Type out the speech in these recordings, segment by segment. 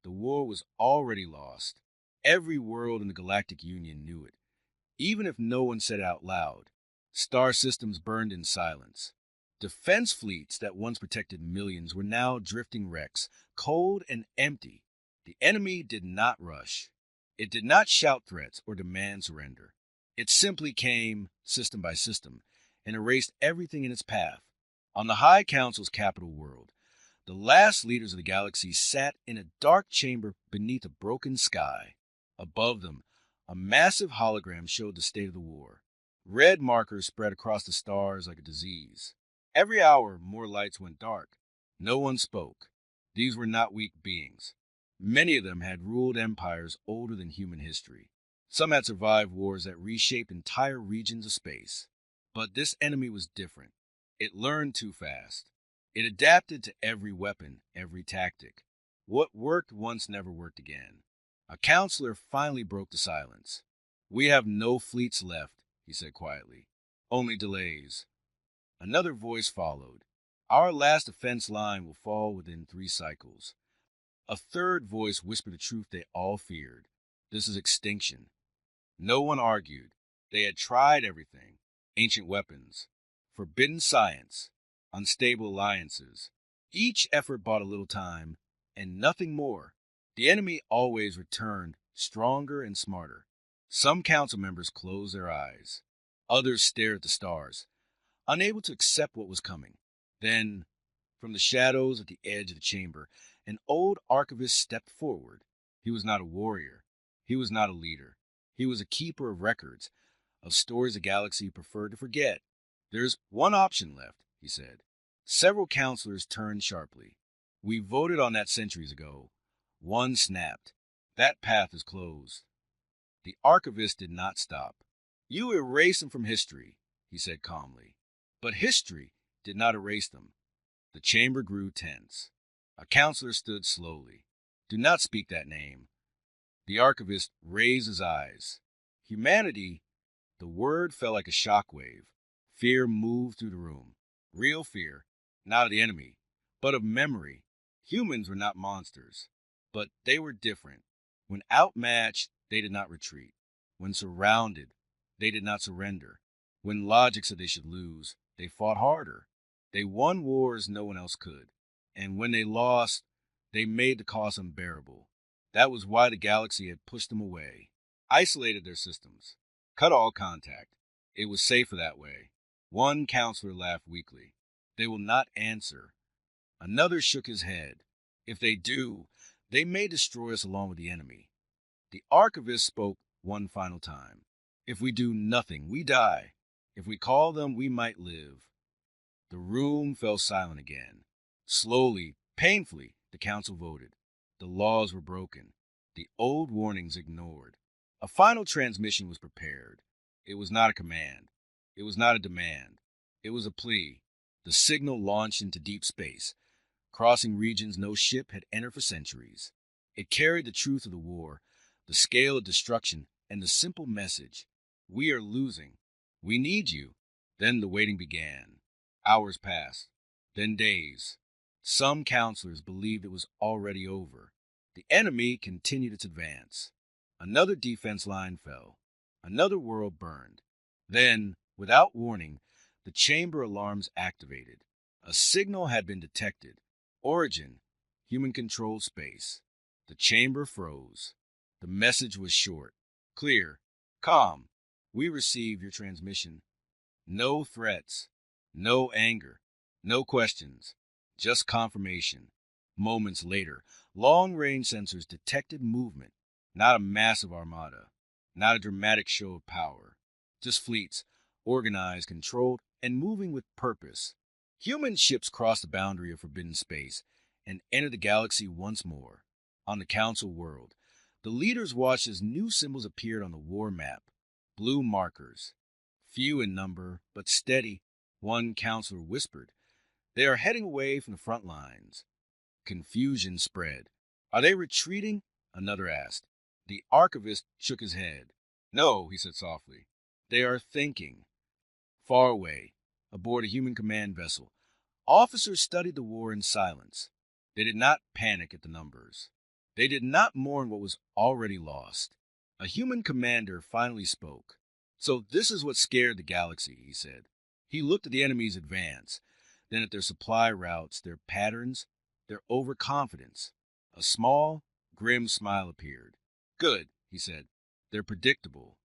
The war was already lost. Every world in the Galactic Union knew it, even if no one said it out loud. Star systems burned in silence. Defense fleets that once protected millions were now drifting wrecks, cold and empty. The enemy did not rush. It did not shout threats or demand surrender. It simply came, system by system, and erased everything in its path. On the High Council's capital world, the last leaders of the galaxy sat in a dark chamber beneath a broken sky. Above them, a massive hologram showed the state of the war. Red markers spread across the stars like a disease. Every hour, more lights went dark. No one spoke. These were not weak beings. Many of them had ruled empires older than human history. Some had survived wars that reshaped entire regions of space. But this enemy was different. It learned too fast. It adapted to every weapon, every tactic. What worked once never worked again. A counselor finally broke the silence. "We have no fleets left," he said quietly. "Only delays." Another voice followed. "Our last defense line will fall within 3 cycles." A third voice whispered the truth they all feared. This is extinction. No one argued. They had tried everything. Ancient weapons, forbidden science, unstable alliances. Each effort bought a little time, and nothing more. The enemy always returned, stronger and smarter. Some council members closed their eyes. Others stared at the stars, unable to accept what was coming. Then, from the shadows at the edge of the chamber, an old archivist stepped forward. He was not a warrior. He was not a leader. He was a keeper of records, of stories the galaxy preferred to forget. "There's one option left," he said. Several counselors turned sharply. "We voted on that centuries ago." One snapped. "That path is closed." The archivist did not stop. "You erase them from history," he said calmly. But history did not erase them. The chamber grew tense. A counselor stood slowly. "Do not speak that name." The archivist raised his eyes. "Humanity." The word fell like a shockwave. Fear moved through the room. Real fear, not of the enemy, but of memory. Humans were not monsters, but they were different. When outmatched, they did not retreat. When surrounded, they did not surrender. When logic said they should lose, they fought harder. They won wars no one else could. And when they lost, they made the cost unbearable. That was why the galaxy had pushed them away, isolated their systems, cut all contact. It was safer that way. One counselor laughed weakly. "They will not answer." Another shook his head. "If they do, they may destroy us along with the enemy." The archivist spoke one final time. "If we do nothing, we die. If we call them, we might live." The room fell silent again. Slowly, painfully, the council voted. The laws were broken. The old warnings ignored. A final transmission was prepared. It was not a command. It was not a demand. It was a plea. The signal launched into deep space, crossing regions no ship had entered for centuries. It carried the truth of the war, the scale of destruction, and the simple message: "We are losing. We need you." Then the waiting began. Hours passed, then days. Some counselors believed it was already over. The enemy continued its advance. Another defense line fell. Another world burned. Then, without warning, the chamber alarms activated. A signal had been detected. Origin, human-controlled space. The chamber froze. The message was short, clear, calm. "We received your transmission." No threats, no anger, no questions, just confirmation. Moments later, long-range sensors detected movement, not a massive armada, not a dramatic show of power, just fleets, organized, controlled, and moving with purpose. Human ships crossed the boundary of forbidden space and entered the galaxy once more. On the Council world, the leaders watched as new symbols appeared on the war map. Blue markers. Few in number, but steady. One counselor whispered, "They are heading away from the front lines." Confusion spread. "Are they retreating?" Another asked. The archivist shook his head. "No," he said softly. "They are thinking." Far away, aboard a human command vessel, officers studied the war in silence. They did not panic at the numbers. They did not mourn what was already lost. A human commander finally spoke. "So this is what scared the galaxy," he said. He looked at the enemy's advance, then at their supply routes, their patterns, their overconfidence. A small, grim smile appeared. "Good," he said. "They're predictable."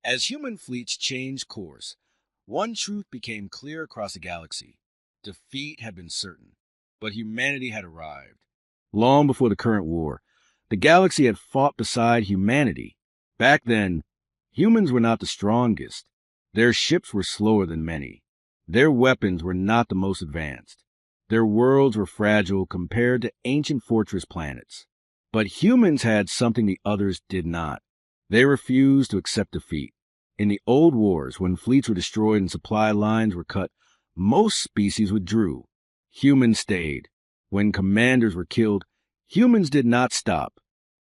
As human fleets changed course, one truth became clear across the galaxy. Defeat had been certain, but humanity had arrived. Long before the current war, the galaxy had fought beside humanity. Back then, humans were not the strongest. Their ships were slower than many. Their weapons were not the most advanced. Their worlds were fragile compared to ancient fortress planets. But humans had something the others did not. They refused to accept defeat. In the old wars, when fleets were destroyed and supply lines were cut, most species withdrew. Humans stayed. When commanders were killed, humans did not stop.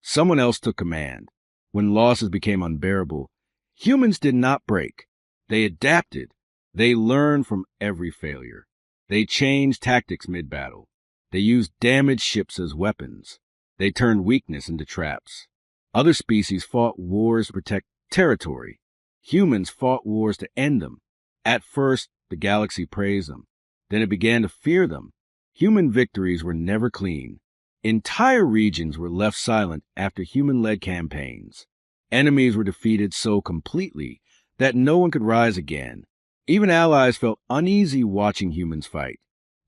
Someone else took command. When losses became unbearable, humans did not break. They adapted. They learned from every failure. They changed tactics mid-battle. They used damaged ships as weapons. They turned weakness into traps. Other species fought wars to protect territory. Humans fought wars to end them. At first, the galaxy praised them. Then it began to fear them. Human victories were never clean. Entire regions were left silent after human-led campaigns. Enemies were defeated so completely that no one could rise again. Even allies felt uneasy watching humans fight.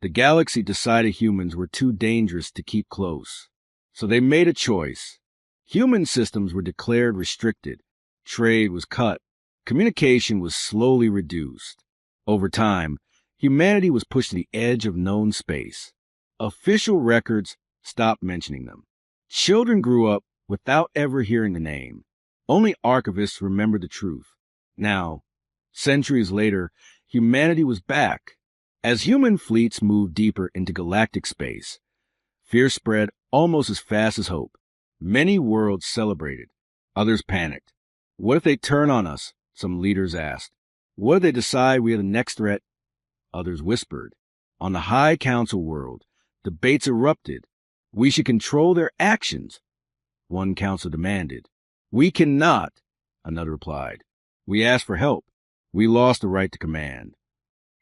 The galaxy decided humans were too dangerous to keep close. So they made a choice. Human systems were declared restricted. Trade was cut. Communication was slowly reduced. Over time, humanity was pushed to the edge of known space. Official records stopped mentioning them. Children grew up without ever hearing the name. Only archivists remembered the truth. Now, centuries later, humanity was back. As human fleets moved deeper into galactic space, fear spread almost as fast as hope. Many worlds celebrated. Others panicked. What if they turn on us? Some leaders asked. What if they decide we are the next threat? Others whispered. On the High Council world, debates erupted. We should control their actions, one council demanded. We cannot, another replied. We asked for help. We lost the right to command.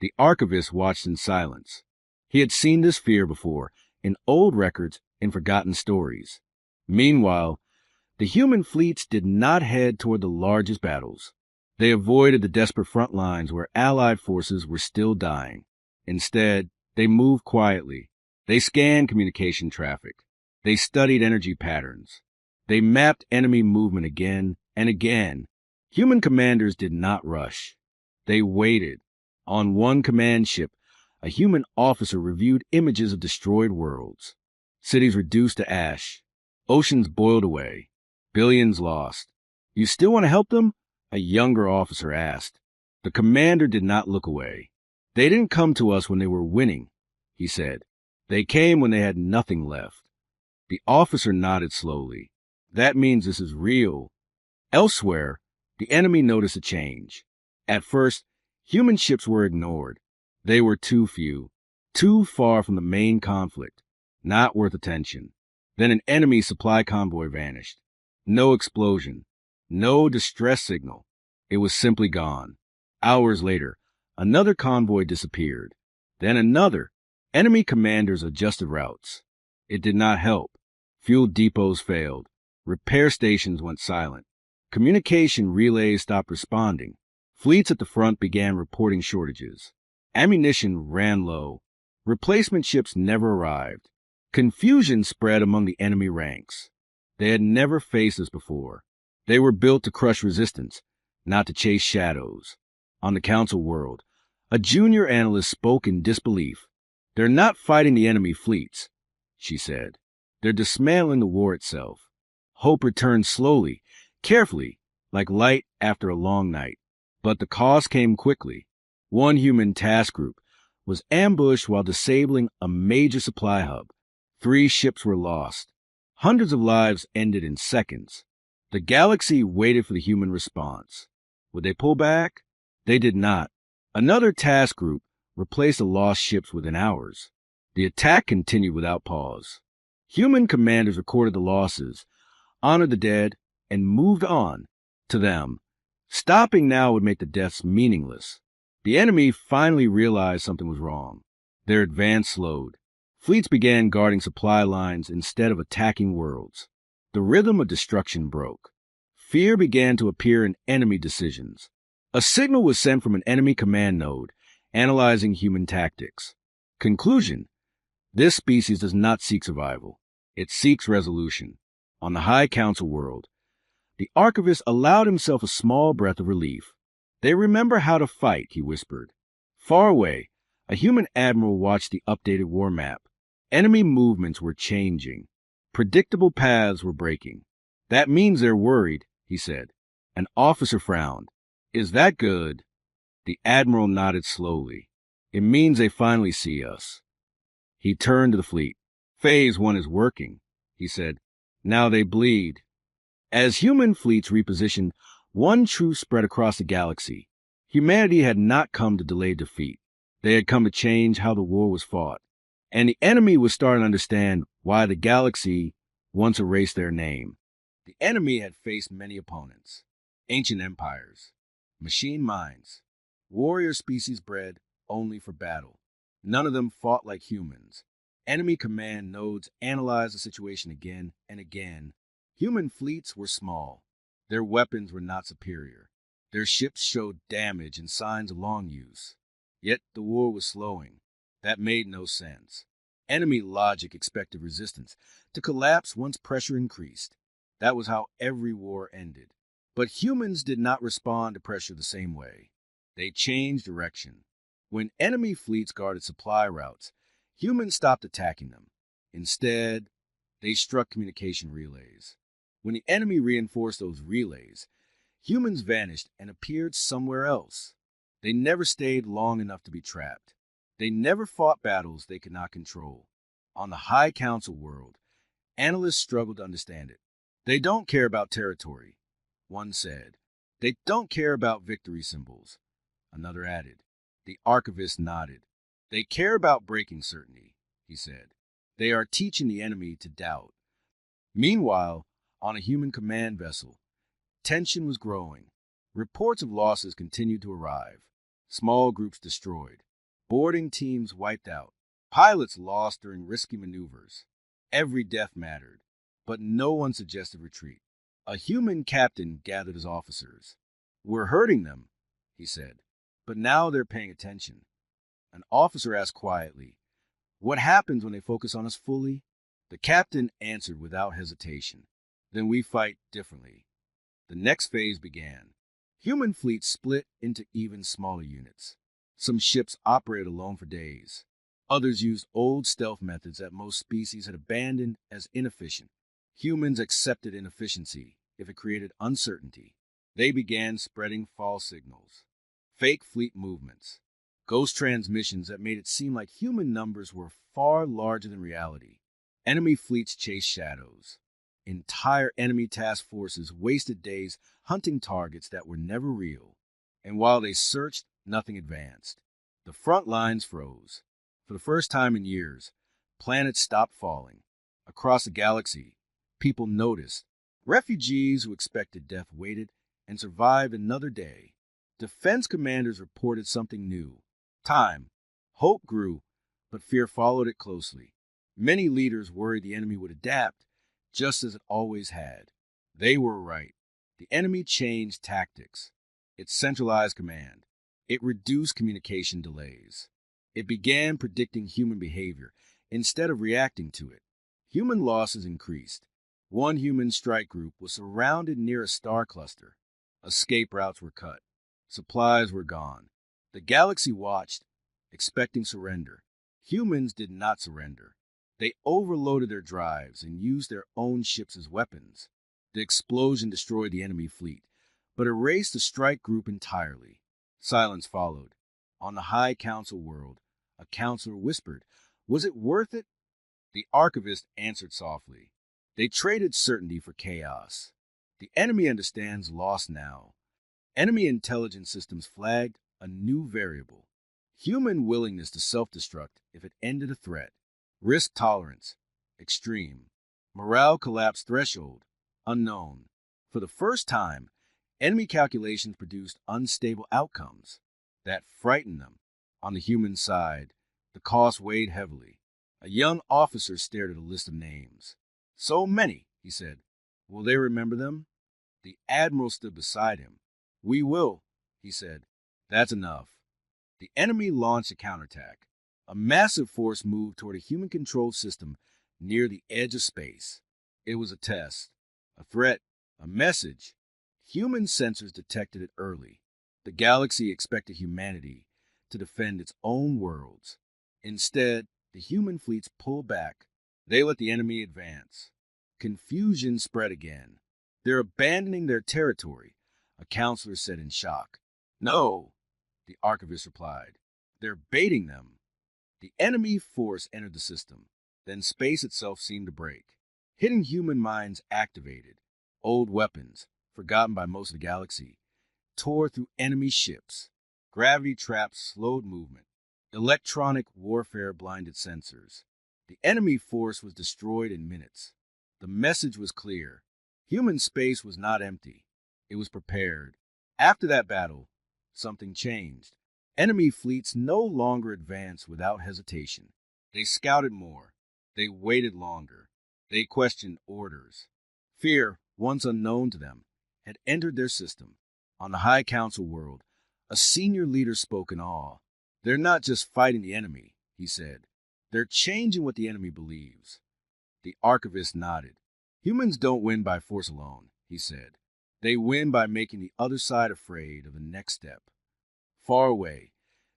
The archivist watched in silence. He had seen this fear before, in old records and forgotten stories. Meanwhile, the human fleets did not head toward the largest battles. They avoided the desperate front lines where Allied forces were still dying. Instead, they moved quietly. They scanned communication traffic. They studied energy patterns. They mapped enemy movement again and again. Human commanders did not rush. They waited. On one command ship, a human officer reviewed images of destroyed worlds. Cities reduced to ash. Oceans boiled away. Billions lost. You still want to help them? A younger officer asked. The commander did not look away. They didn't come to us when they were winning, he said. They came when they had nothing left. The officer nodded slowly. That means this is real. Elsewhere, the enemy noticed a change. At first, human ships were ignored. They were too few, too far from the main conflict, not worth attention. Then an enemy supply convoy vanished. No explosion, no distress signal. It was simply gone. Hours later, another convoy disappeared. Then another. Enemy commanders adjusted routes. It did not help. Fuel depots failed. Repair stations went silent. Communication relays stopped responding. Fleets at the front began reporting shortages. Ammunition ran low. Replacement ships never arrived. Confusion spread among the enemy ranks. They had never faced this before. They were built to crush resistance, not to chase shadows. On the Council world, a junior analyst spoke in disbelief. They're not fighting the enemy fleets, she said. They're dismantling the war itself. Hope returned slowly, carefully, like light after a long night. But the cost came quickly. One human task group was ambushed while disabling a major supply hub. 3 ships were lost. Hundreds of lives ended in seconds. The galaxy waited for the human response. Would they pull back? They did not. Another task group replaced the lost ships within hours. The attack continued without pause. Human commanders recorded the losses, honored the dead, and moved on to them. Stopping now would make the deaths meaningless. The enemy finally realized something was wrong. Their advance slowed. Fleets began guarding supply lines instead of attacking worlds. The rhythm of destruction broke. Fear began to appear in enemy decisions. A signal was sent from an enemy command node, analyzing human tactics. Conclusion: this species does not seek survival. It seeks resolution. On the High Council world, the archivist allowed himself a small breath of relief. They remember how to fight, he whispered. Far away, a human admiral watched the updated war map. Enemy movements were changing. Predictable paths were breaking. That means they're worried, he said. An officer frowned. Is that good? The admiral nodded slowly. It means they finally see us. He turned to the fleet. Phase 1 is working, he said. Now they bleed. As human fleets repositioned, one truth spread across the galaxy. Humanity had not come to delay defeat. They had come to change how the war was fought. And the enemy was starting to understand why the galaxy once erased their name. The enemy had faced many opponents. Ancient empires, machine minds, warrior species bred only for battle. None of them fought like humans. Enemy command nodes analyzed the situation again and again. Human fleets were small. Their weapons were not superior. Their ships showed damage and signs of long use. Yet the war was slowing. That made no sense. Enemy logic expected resistance to collapse once pressure increased. That was how every war ended. But humans did not respond to pressure the same way. They changed direction. When enemy fleets guarded supply routes, humans stopped attacking them. Instead, they struck communication relays. When the enemy reinforced those relays, humans vanished and appeared somewhere else. They never stayed long enough to be trapped. They never fought battles they could not control. On the High Council world, analysts struggled to understand it. They don't care about territory, one said. They don't care about victory symbols, another added. The archivist nodded. They care about breaking certainty, he said. They are teaching the enemy to doubt. Meanwhile, on a human command vessel, tension was growing. Reports of losses continued to arrive. Small groups destroyed. Boarding teams wiped out. Pilots lost during risky maneuvers. Every death mattered, but no one suggested retreat. A human captain gathered his officers. We're hurting them, he said, but now they're paying attention. An officer asked quietly, what happens when they focus on us fully? The captain answered without hesitation. Then we fight differently. The next phase began. Human fleets split into even smaller units. Some ships operated alone for days. Others used old stealth methods that most species had abandoned as inefficient. Humans accepted inefficiency if it created uncertainty. They began spreading false signals, fake fleet movements, ghost transmissions that made it seem like human numbers were far larger than reality. Enemy fleets chased shadows. Entire enemy task forces wasted days hunting targets that were never real. And while they searched, nothing advanced. The front lines froze. For the first time in years, planets stopped falling. Across the galaxy, people noticed. Refugees who expected death waited and survived another day. Defense commanders reported something new. Time. Hope grew, but fear followed it closely. Many leaders worried the enemy would adapt, just as it always had. They were right. The enemy changed tactics. It centralized command. It reduced communication delays. It began predicting human behavior instead of reacting to it. Human losses increased. One human strike group was surrounded near a star cluster. Escape routes were cut. Supplies were gone. The galaxy watched, expecting surrender. Humans did not surrender. They overloaded their drives and used their own ships as weapons. The explosion destroyed the enemy fleet, but erased the strike group entirely. Silence followed. On the High Council world, a counselor whispered, "Was it worth it?" The archivist answered softly, "They traded certainty for chaos. The enemy understands loss now." Enemy intelligence systems flagged a new variable. Human willingness to self-destruct if it ended a threat. Risk tolerance, extreme. Morale collapse threshold, unknown. For the first time, enemy calculations produced unstable outcomes that frightened them. On the human side, the cost weighed heavily. A young officer stared at a list of names. So many, he said. Will they remember them? The admiral stood beside him. We will, he said. That's enough. The enemy launched a counterattack. A massive force moved toward a human-controlled system near the edge of space. It was a test, a threat, a message. Human sensors detected it early. The galaxy expected humanity to defend its own worlds. Instead, the human fleets pulled back. They let the enemy advance. Confusion spread again. They're abandoning their territory, a counselor said in shock. No, the archivist replied. They're baiting them. The enemy force entered the system. Then space itself seemed to break. Hidden human minds activated. Old weapons, forgotten by most of the galaxy, tore through enemy ships. Gravity traps slowed movement. Electronic warfare blinded sensors. The enemy force was destroyed in minutes. The message was clear. Human space was not empty. It was prepared. After that battle, something changed. Enemy fleets no longer advanced without hesitation. They scouted more. They waited longer. They questioned orders. Fear, once unknown to them, had entered their system. On the High Council world, a senior leader spoke in awe. They're not just fighting the enemy, he said. They're changing what the enemy believes. The archivist nodded. Humans don't win by force alone, he said. They win by making the other side afraid of the next step. Far away,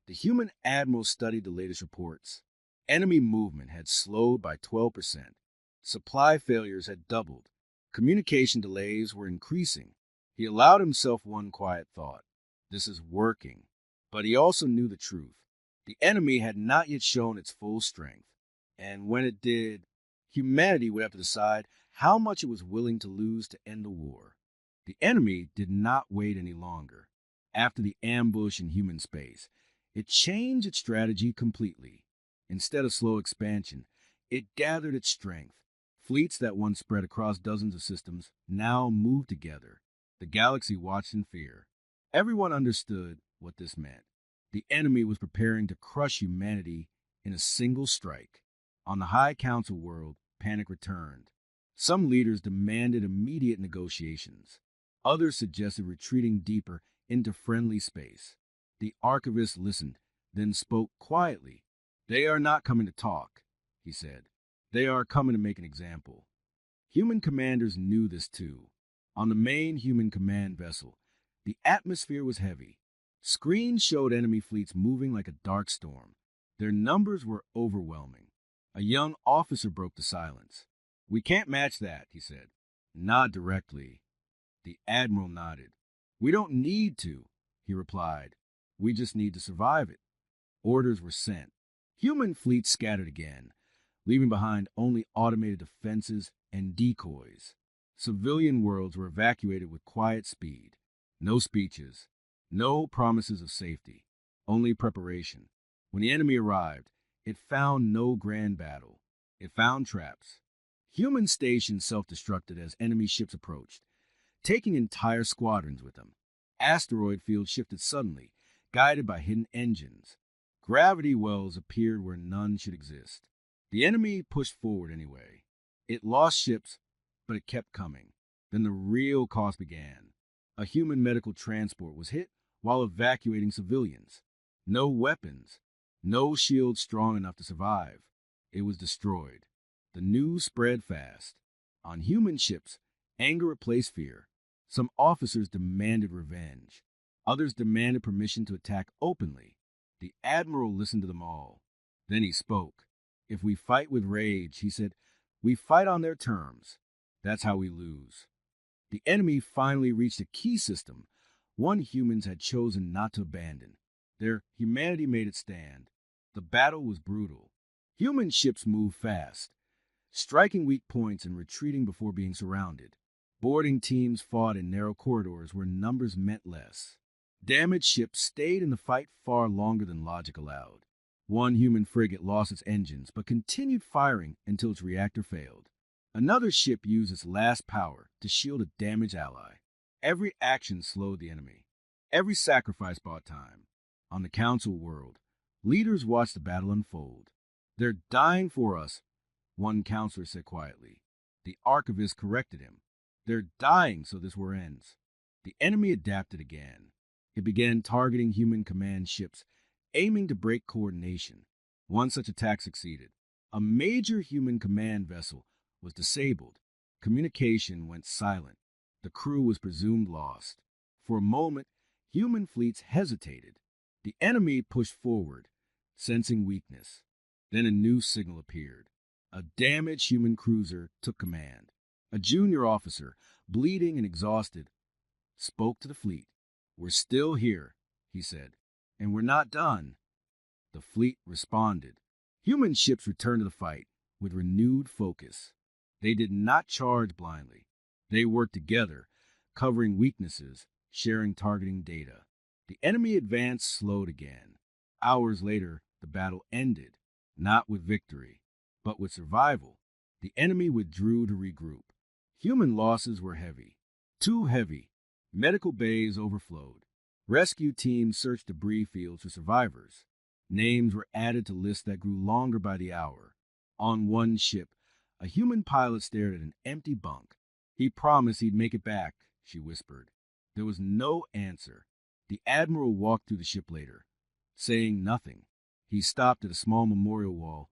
the human admiral studied the latest reports. Enemy movement had slowed by 12%. Supply failures had doubled. Communication delays were increasing. He allowed himself one quiet thought. This is working. But he also knew the truth. The enemy had not yet shown its full strength. And when it did, humanity would have to decide how much it was willing to lose to end the war. The enemy did not wait any longer. After the ambush in human space, it changed its strategy completely. Instead of slow expansion, it gathered its strength. Fleets that once spread across dozens of systems now moved together. The galaxy watched in fear. Everyone understood what this meant. The enemy was preparing to crush humanity in a single strike. On the High Council world, panic returned. Some leaders demanded immediate negotiations. Others suggested retreating deeper into friendly space. The archivist listened, then spoke quietly. They are not coming to talk, he said. They are coming to make an example. Human commanders knew this too. On the main human command vessel, the atmosphere was heavy. Screens showed enemy fleets moving like a dark storm. Their numbers were overwhelming. A young officer broke the silence. We can't match that, he said. Not directly. The admiral nodded. We don't need to, he replied. We just need to survive it. Orders were sent. Human fleets scattered again, leaving behind only automated defenses and decoys. Civilian worlds were evacuated with quiet speed. No speeches, no promises of safety, only preparation. When the enemy arrived, it found no grand battle. It found traps. Human stations self-destructed as enemy ships approached, taking entire squadrons with them. Asteroid fields shifted suddenly, guided by hidden engines. Gravity wells appeared where none should exist. The enemy pushed forward anyway. It lost ships, but it kept coming. Then the real cost began. A human medical transport was hit while evacuating civilians. No weapons, no shield strong enough to survive. It was destroyed. The news spread fast. On human ships, anger replaced fear. Some officers demanded revenge. Others demanded permission to attack openly. The admiral listened to them all. Then he spoke. If we fight with rage, he said, we fight on their terms. That's how we lose. The enemy finally reached a key system, one humans had chosen not to abandon. Their humanity made it stand. The battle was brutal. Human ships moved fast, striking weak points and retreating before being surrounded. Boarding teams fought in narrow corridors where numbers meant less. Damaged ships stayed in the fight far longer than logic allowed. One human frigate lost its engines but continued firing until its reactor failed. Another ship used its last power to shield a damaged ally. Every action slowed the enemy. Every sacrifice bought time. On the Council world, leaders watched the battle unfold. "They're dying for us," one counselor said quietly. The archivist corrected him. "They're dying so this war ends." The enemy adapted again. It began targeting human command ships, aiming to break coordination. One such attack succeeded. A major human command vessel was disabled. Communication went silent. The crew was presumed lost. For a moment, human fleets hesitated. The enemy pushed forward, sensing weakness. Then a new signal appeared. A damaged human cruiser took command. A junior officer, bleeding and exhausted, spoke to the fleet. "We're still here," he said, "and we're not done." The fleet responded. Human ships returned to the fight with renewed focus. They did not charge blindly. They worked together, covering weaknesses, sharing targeting data. The enemy advance slowed again. Hours later, the battle ended, not with victory, but with survival. The enemy withdrew to regroup. Human losses were heavy, too heavy. Medical bays overflowed. Rescue teams searched debris fields for survivors. Names were added to lists that grew longer by the hour. On one ship, a human pilot stared at an empty bunk. "He promised he'd make it back," she whispered. There was no answer. The admiral walked through the ship later, saying nothing. He stopped at a small memorial wall,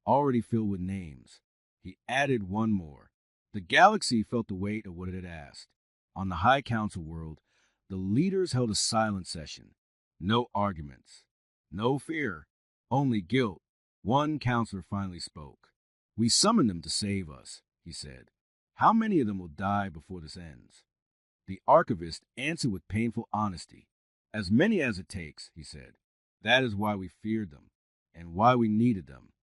already filled with names. He added one more. The galaxy felt the weight of what it had asked. On the High Council world, the leaders held a silent session. No arguments. No fear. Only guilt. One counselor finally spoke. "We summoned them to save us," he said. "How many of them will die before this ends?" The archivist answered with painful honesty. "As many as it takes," he said. "That is why we feared them, and why we needed them."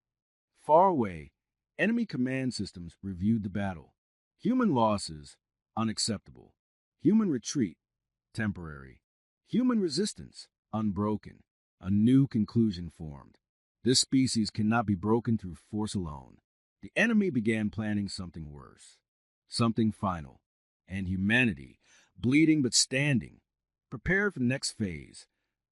Far away, enemy command systems reviewed the battle. Human losses, unacceptable. Human retreat, temporary. Human resistance, unbroken. A new conclusion formed. This species cannot be broken through force alone. The enemy began planning something worse, something final. And humanity, bleeding but standing, prepared for the next phase,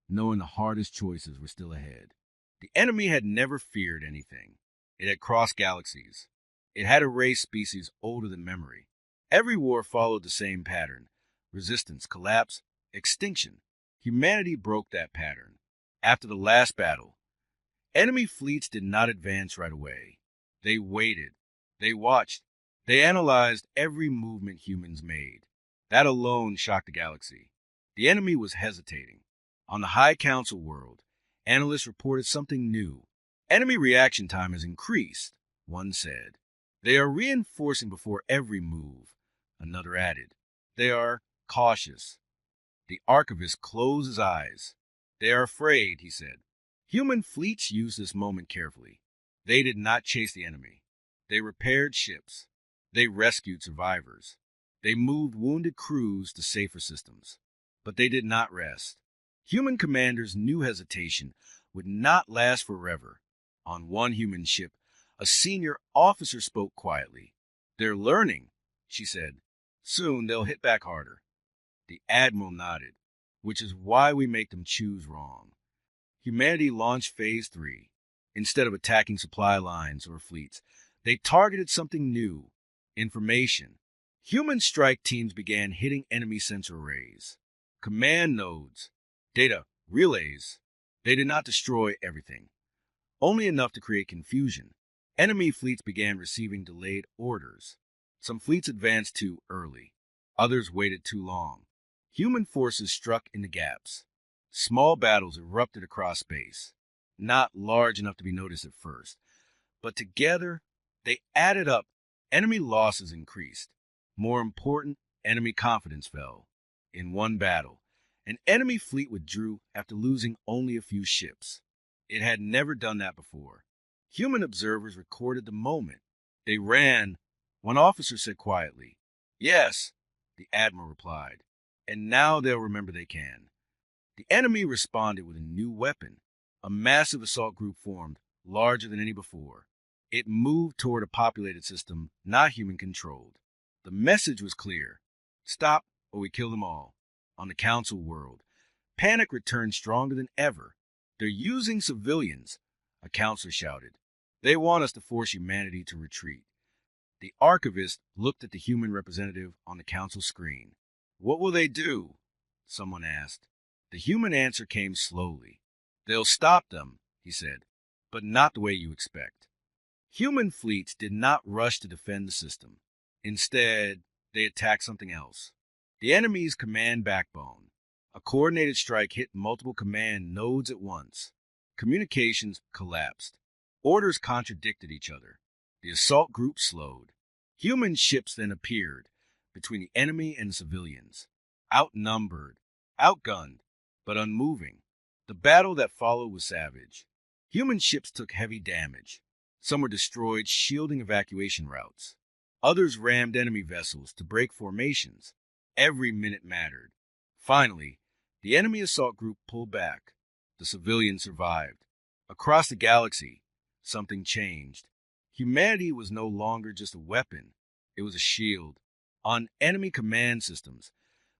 knowing the hardest choices were still ahead. The enemy had never feared anything. It had crossed galaxies. It had erased species older than memory. Every war followed the same pattern: resistance, collapse, extinction. Humanity broke that pattern. After the last battle, enemy fleets did not advance right away. They waited. They watched. They analyzed every movement humans made. That alone shocked the galaxy. The enemy was hesitating. On the High Council world, analysts reported something new. "Enemy reaction time has increased," one said. "They are reinforcing before every move," another added. "They are cautious." The archivist closed his eyes. "They are afraid," he said. Human fleets used this moment carefully. They did not chase the enemy. They repaired ships. They rescued survivors. They moved wounded crews to safer systems. But they did not rest. Human commanders knew hesitation would not last forever. On one human ship, a senior officer spoke quietly. "They're learning," she said. "Soon they'll hit back harder." The admiral nodded. "Which is why we make them choose wrong." Humanity launched Phase 3. Instead of attacking supply lines or fleets, they targeted something new: information. Human strike teams began hitting enemy sensor arrays, command nodes, data relays. They did not destroy everything, only enough to create confusion. Enemy fleets began receiving delayed orders. Some fleets advanced too early. Others waited too long. Human forces struck in the gaps. Small battles erupted across space, not large enough to be noticed at first, but together they added up. Enemy losses increased. More important, enemy confidence fell. In one battle, an enemy fleet withdrew after losing only a few ships. It had never done that before. Human observers recorded the moment. "They ran," one officer said quietly. "Yes," the admiral replied. "And now they'll remember they can." The enemy responded with a new weapon, A massive assault group formed, larger than any before. It moved toward a populated system not human-controlled. The message was clear. Stop, or we kill them all. On the Council world, panic returned stronger than ever. They're using civilians, a counselor shouted. They want us to force humanity to retreat. The archivist looked at the human representative on the council screen. What will they do? Someone asked. The human answer came slowly. They'll stop them, he said, but not the way you expect. Human fleets did not rush to defend the system. Instead, they attacked something else. The enemy's command backbone. A coordinated strike hit multiple command nodes at once. Communications collapsed. Orders contradicted each other. The assault group slowed. Human ships then appeared between the enemy and civilians. Outnumbered, outgunned, but unmoving. The battle that followed was savage. Human ships took heavy damage. Some were destroyed shielding evacuation routes. Others rammed enemy vessels to break formations. Every minute mattered. Finally, the enemy assault group pulled back. The civilians survived. Across the galaxy, something changed. Humanity was no longer just a weapon. It was a shield. On enemy command systems,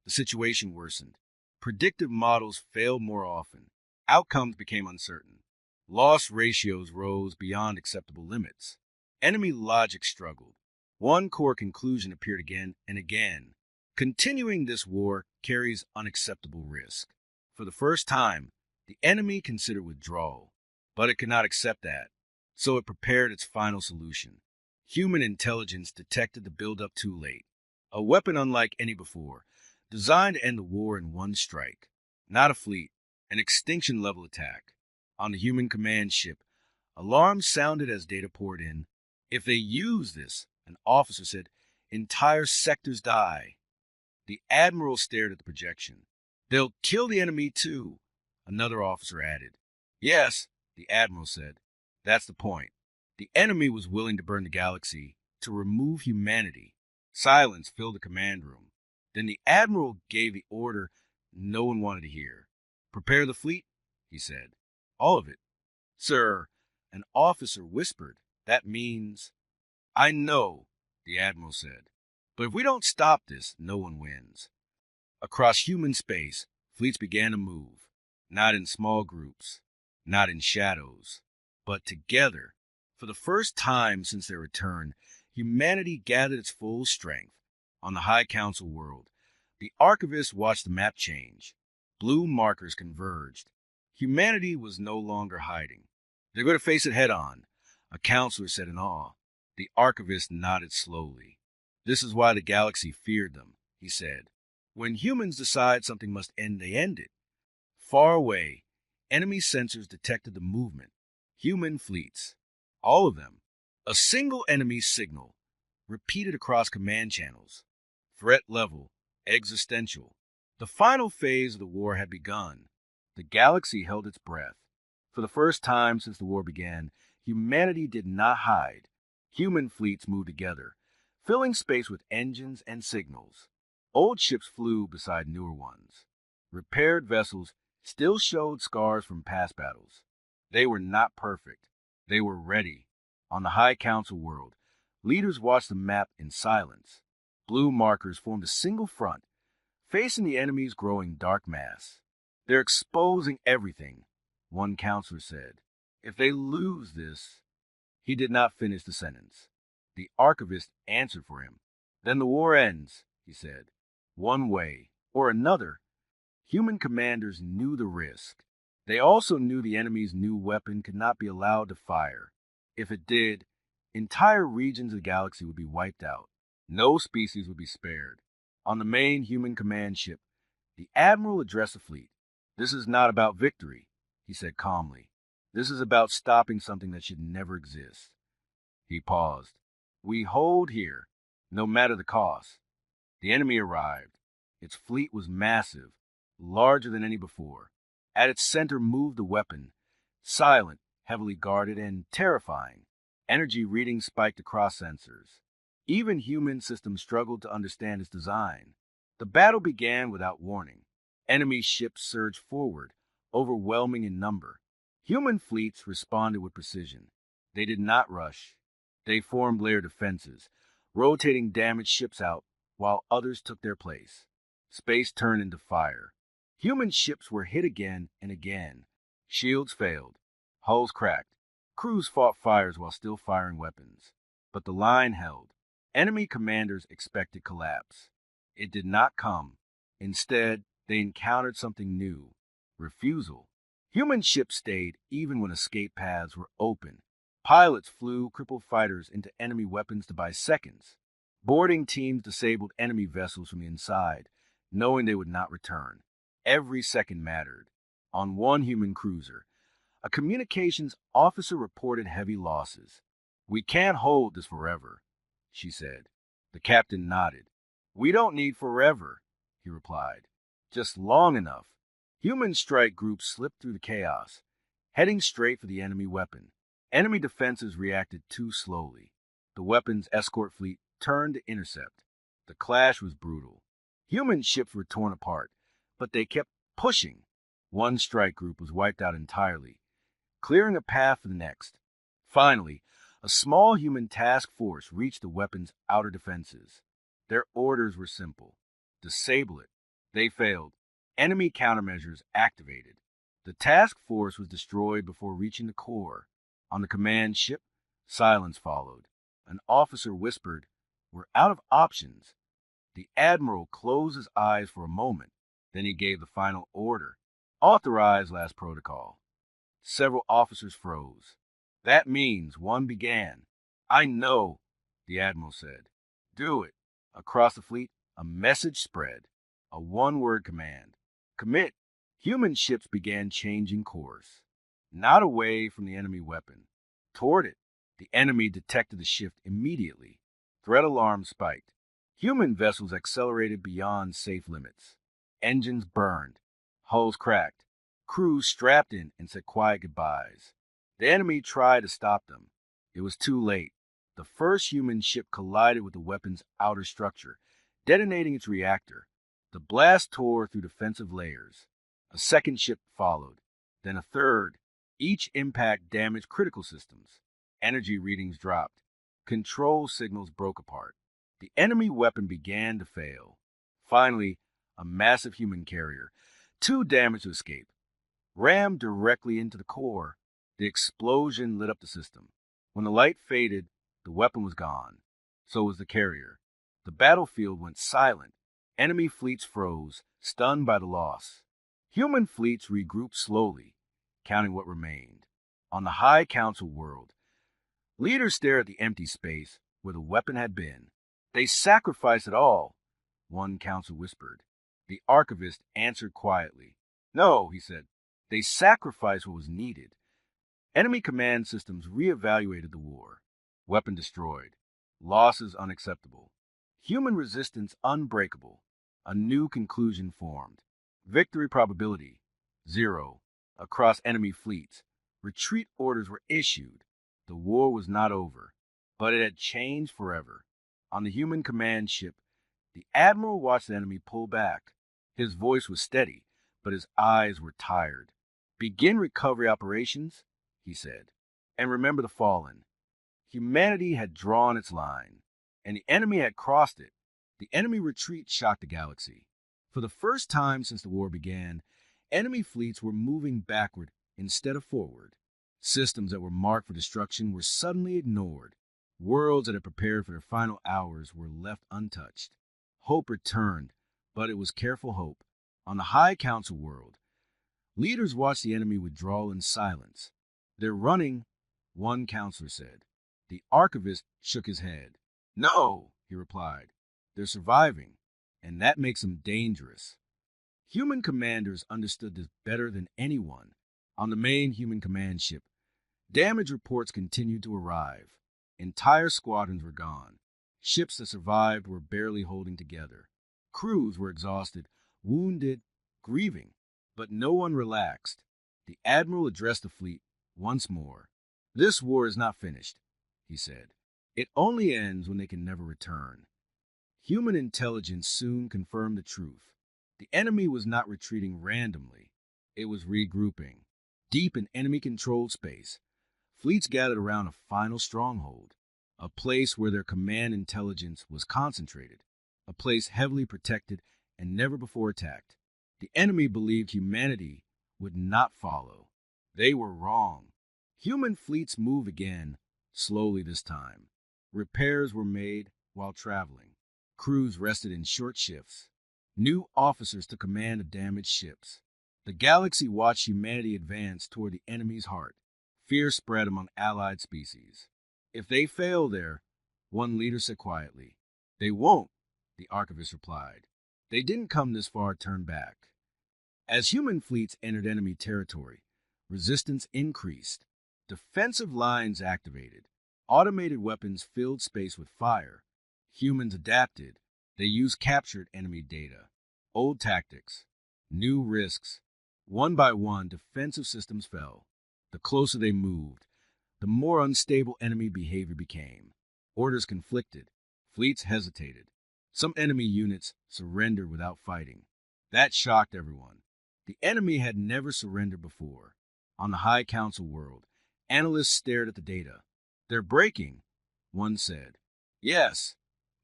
the situation worsened. Predictive models failed more often. Outcomes became uncertain. Loss ratios rose beyond acceptable limits. Enemy logic struggled. One core conclusion appeared again and again. Continuing this war carries unacceptable risk. For the first time, the enemy considered withdrawal, but it could not accept that. So it prepared its final solution. Human intelligence detected the buildup too late. A weapon unlike any before, designed to end the war in one strike. Not a fleet, an extinction-level attack. On the human command ship, alarms sounded as data poured in. If they use this, an officer said, entire sectors die. The admiral stared at the projection. They'll kill the enemy too, another officer added. Yes, the admiral said. That's the point. The enemy was willing to burn the galaxy to remove humanity. Silence filled the command room. Then the admiral gave the order no one wanted to hear. Prepare the fleet, he said. All of it. Sir, an officer whispered. That means... I know, the admiral said. But if we don't stop this, no one wins. Across human space, fleets began to move. Not in small groups, not in shadows, but together. For the first time since their return, humanity gathered its full strength. On the High Council world, the archivist watched the map change. Blue markers converged. Humanity was no longer hiding. They're going to face it head on, a counselor said in awe. The archivist nodded slowly. This is why the galaxy feared them, he said. When humans decide something must end, they end it. Far away, enemy sensors detected the movement. Human fleets. All of them. A single enemy signal, repeated across command channels. Threat level, existential. The final phase of the war had begun. The galaxy held its breath. For the first time since the war began, humanity did not hide. Human fleets moved together, filling space with engines and signals. Old ships flew beside newer ones. Repaired vessels still showed scars from past battles. They were not perfect. They were ready. On the High Council world, leaders watched the map in silence. Blue markers formed a single front, facing the enemy's growing dark mass. They're exposing everything, one counselor said. If they lose this... He did not finish the sentence. The archivist answered for him. Then the war ends, he said. One way or another. Human commanders knew the risk. They also knew the enemy's new weapon could not be allowed to fire. If it did, entire regions of the galaxy would be wiped out. No species would be spared. On the main human command ship, the admiral addressed the fleet. This is not about victory, he said calmly. This is about stopping something that should never exist. He paused. We hold here, no matter the cost. The enemy arrived. Its fleet was massive, larger than any before. At its center moved the weapon, silent, heavily guarded, and terrifying. Energy readings spiked across sensors. Even human systems struggled to understand its design. The battle began without warning. Enemy ships surged forward, overwhelming in number. Human fleets responded with precision. They did not rush. They formed layered defenses, rotating damaged ships out while others took their place. Space turned into fire. Human ships were hit again and again. Shields failed. Hulls cracked. Crews fought fires while still firing weapons. But the line held. Enemy commanders expected collapse. It did not come. Instead, they encountered something new: refusal. Human ships stayed even when escape paths were open. Pilots flew crippled fighters into enemy weapons to buy seconds. Boarding teams disabled enemy vessels from the inside, knowing they would not return. Every second mattered. On one human cruiser, a communications officer reported heavy losses. "We can't hold this forever," she said. The captain nodded. "We don't need forever," he replied. "Just long enough." Human strike groups slipped through the chaos, heading straight for the enemy weapon. Enemy defenses reacted too slowly. The weapon's escort fleet turned to intercept. The clash was brutal. Human ships were torn apart, but they kept pushing. One strike group was wiped out entirely, clearing a path for the next. Finally, a small human task force reached the weapon's outer defenses. Their orders were simple: disable it. They failed. Enemy countermeasures activated. The task force was destroyed before reaching the core. On the command ship, silence followed. An officer whispered, "We're out of options." The admiral closed his eyes for a moment. Then he gave the final order: "Authorize last protocol." Several officers froze. "That means," one began. "I know," the admiral said. "Do it." Across the fleet, a message spread. A one-word command: commit. Human ships began changing course. Not away from the enemy weapon. Toward it. The enemy detected the shift immediately. Threat alarms spiked. Human vessels accelerated beyond safe limits. Engines burned. Hulls cracked. Crews strapped in and said quiet goodbyes. The enemy tried to stop them. It was too late. The first human ship collided with the weapon's outer structure, detonating its reactor. The blast tore through defensive layers. A second ship followed, then a third. Each impact damaged critical systems. Energy readings dropped. Control signals broke apart. The enemy weapon began to fail. Finally, a massive human carrier, too damaged to escape, rammed directly into the core. The explosion lit up the system. When the light faded, the weapon was gone. So was the carrier. The battlefield went silent. Enemy fleets froze, stunned by the loss. Human fleets regrouped slowly, counting what remained. On the High Council world, leaders stared at the empty space where the weapon had been. "They sacrificed it all," one council whispered. The archivist answered quietly. "No," he said. "They sacrificed what was needed." Enemy command systems reevaluated the war. Weapon destroyed. Losses unacceptable. Human resistance unbreakable. A new conclusion formed. Victory probability 0. Across enemy fleets, retreat orders were issued. The war was not over, but it had changed forever. On the human command ship, the admiral watched the enemy pull back. His voice was steady, but his eyes were tired. "Begin recovery operations," he said, "and remember the fallen." Humanity had drawn its line, and the enemy had crossed it. The enemy retreat shocked the galaxy. For the first time since the war began, enemy fleets were moving backward instead of forward. Systems that were marked for destruction were suddenly ignored. Worlds that had prepared for their final hours were left untouched. Hope returned, but it was careful hope. On the High Council world, leaders watched the enemy withdraw in silence. "They're running," one counselor said. The archivist shook his head. "No," he replied. "They're surviving, and that makes them dangerous." Human commanders understood this better than anyone. On the main human command ship, damage reports continued to arrive. Entire squadrons were gone. Ships that survived were barely holding together. Crews were exhausted, wounded, grieving, but no one relaxed. The admiral addressed the fleet once more. "This war is not finished," he said. "It only ends when they can never return." Human intelligence soon confirmed the truth. The enemy was not retreating randomly. It was regrouping. Deep in enemy-controlled space, fleets gathered around a final stronghold, a place where their command intelligence was concentrated, a place heavily protected and never before attacked. The enemy believed humanity would not follow. They were wrong. Human fleets moved again, slowly this time. Repairs were made while traveling. Crews rested in short shifts. New officers took command of damaged ships. The galaxy watched humanity advance toward the enemy's heart. Fear spread among allied species. If they fail there, one leader said quietly. They won't, the archivist replied. They didn't come this far to turn back. As human fleets entered enemy territory, resistance increased. Defensive lines activated. Automated weapons filled space with fire. Humans adapted. They used captured enemy data. Old tactics. New risks. One by one, defensive systems fell. The closer they moved, the more unstable enemy behavior became. Orders conflicted. Fleets hesitated. Some enemy units surrendered without fighting. That shocked everyone. The enemy had never surrendered before. On the High Council world, analysts stared at the data. They're breaking, one said. Yes,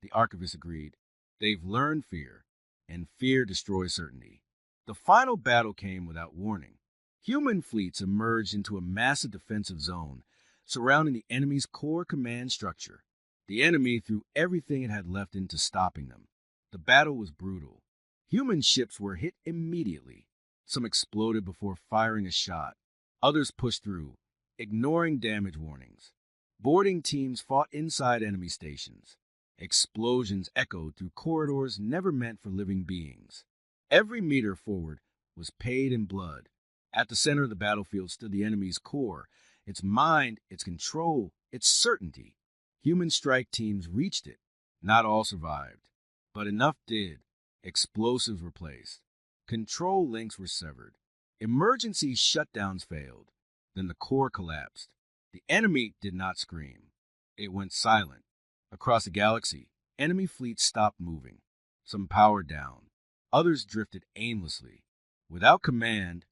the archivist agreed. They've learned fear, and fear destroys certainty. The final battle came without warning. Human fleets emerged into a massive defensive zone surrounding the enemy's core command structure. The enemy threw everything it had left into stopping them. The battle was brutal. Human ships were hit immediately. Some exploded before firing a shot. Others pushed through, ignoring damage warnings. Boarding teams fought inside enemy stations. Explosions echoed through corridors never meant for living beings. Every meter forward was paid in blood. At the center of the battlefield stood the enemy's core, its mind, its control, its certainty. Human strike teams reached it. Not all survived, but enough did. Explosives were placed. Control links were severed. Emergency shutdowns failed. Then the core collapsed. The enemy did not scream. It went silent. Across the galaxy, enemy fleets stopped moving. Some powered down. Others drifted aimlessly. Without command,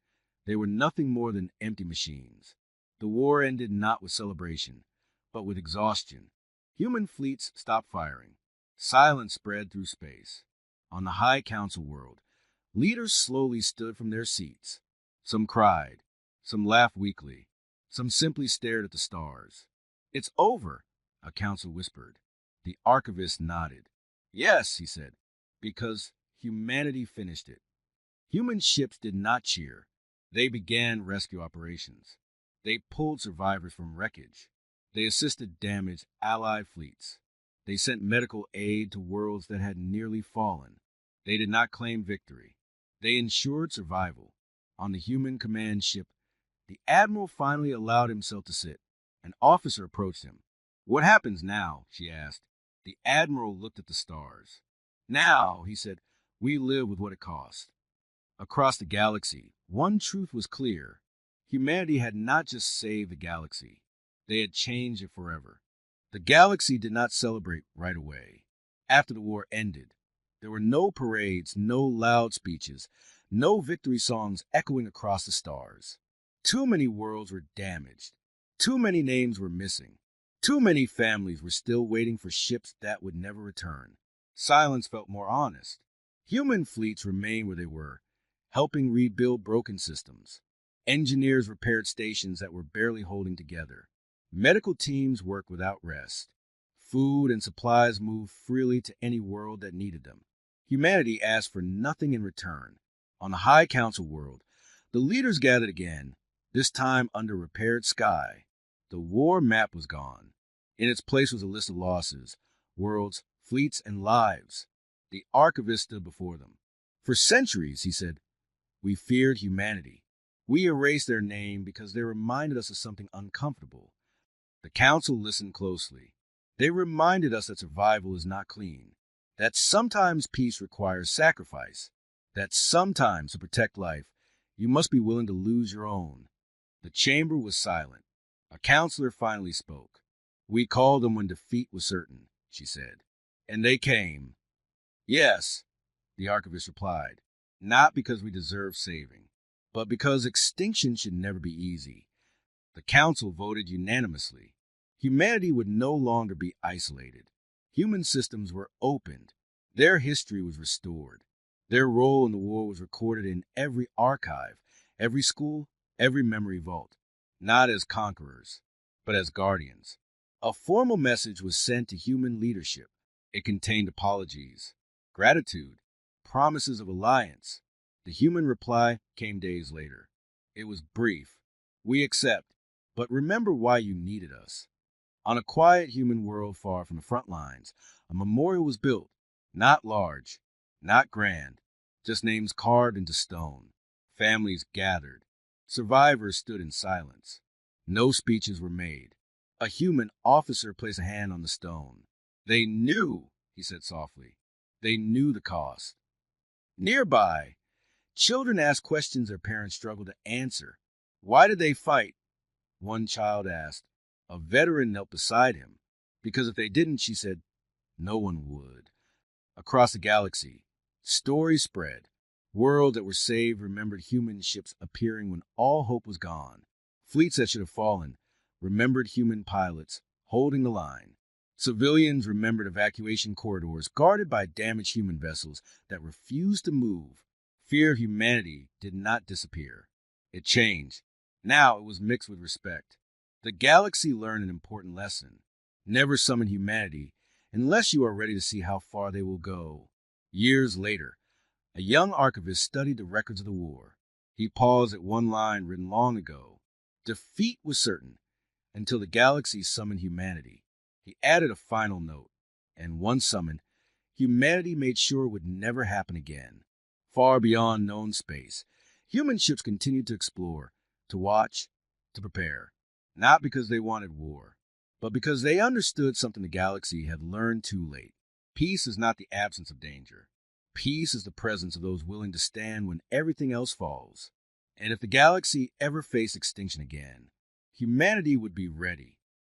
they were nothing more than empty machines. The war ended not with celebration, but with exhaustion. Human fleets stopped firing. Silence spread through space. On the High Council world, leaders slowly stood from their seats. Some cried. Some laughed weakly. Some simply stared at the stars. It's over, a council whispered. The archivist nodded. Yes, he said, because humanity finished it. Human ships did not cheer. They began rescue operations. They pulled survivors from wreckage. They assisted damaged Allied fleets. They sent medical aid to worlds that had nearly fallen. They did not claim victory. They ensured survival. On the human command ship, the admiral finally allowed himself to sit. An officer approached him. What happens now? She asked. The admiral looked at the stars. Now, he said, we live with what it cost. Across the galaxy, one truth was clear. Humanity had not just saved the galaxy. They had changed it forever. The galaxy did not celebrate right away. After the war ended, there were no parades, no loud speeches, no victory songs echoing across the stars. Too many worlds were damaged. Too many names were missing. Too many families were still waiting for ships that would never return. Silence felt more honest. Human fleets remained where they were, helping rebuild broken systems. Engineers repaired stations that were barely holding together. Medical teams worked without rest. Food and supplies moved freely to any world that needed them. Humanity asked for nothing in return. On the High Council world, the leaders gathered again, this time under repaired sky. The war map was gone. In its place was a list of losses, worlds, fleets, and lives. The archivist stood before them. For centuries, he said, we feared humanity. We erased their name because they reminded us of something uncomfortable. The council listened closely. They reminded us that survival is not clean, that sometimes peace requires sacrifice, that sometimes to protect life, you must be willing to lose your own. The chamber was silent. A counselor finally spoke. We called them when defeat was certain, she said. And they came. Yes, the archivist replied, not because we deserve saving, But because extinction should never be easy, the council voted unanimously. Humanity would no longer be isolated. Human systems were opened. Their history was restored. Their role in the war was recorded in every archive, every school, every memory vault, not as conquerors, but as guardians. A formal message was sent to human leadership. It contained apologies, gratitude, promises of alliance. The human reply came days later. It was brief. We accept, but remember why you needed us. On a quiet human world far from the front lines, a memorial was built, not large, not grand, just names carved into stone. Families gathered. Survivors stood in silence. No speeches were made. A human officer placed a hand on the stone. They knew, he said softly. They knew the cost. Nearby, children asked questions their parents struggled to answer. Why did they fight? One child asked. A veteran knelt beside him. Because if they didn't, she said, no one would. Across the galaxy, stories spread. Worlds that were saved remembered human ships appearing when all hope was gone. Fleets that should have fallen remembered human pilots holding the line. Civilians remembered evacuation corridors guarded by damaged human vessels that refused to move. Fear of humanity did not disappear. It changed. Now it was mixed with respect. The galaxy learned an important lesson. Never summon humanity unless you are ready to see how far they will go. Years later, a young archivist studied the records of the war. He paused at one line written long ago. Defeat was certain until the galaxy summoned humanity. He added a final note, and once summoned, humanity made sure it would never happen again. Far beyond known space, human ships continued to explore, to watch, to prepare, not because they wanted war, but because they understood something the galaxy had learned too late. Peace is not the absence of danger. Peace is the presence of those willing to stand when everything else falls. And if the galaxy ever faced extinction again, humanity would be ready.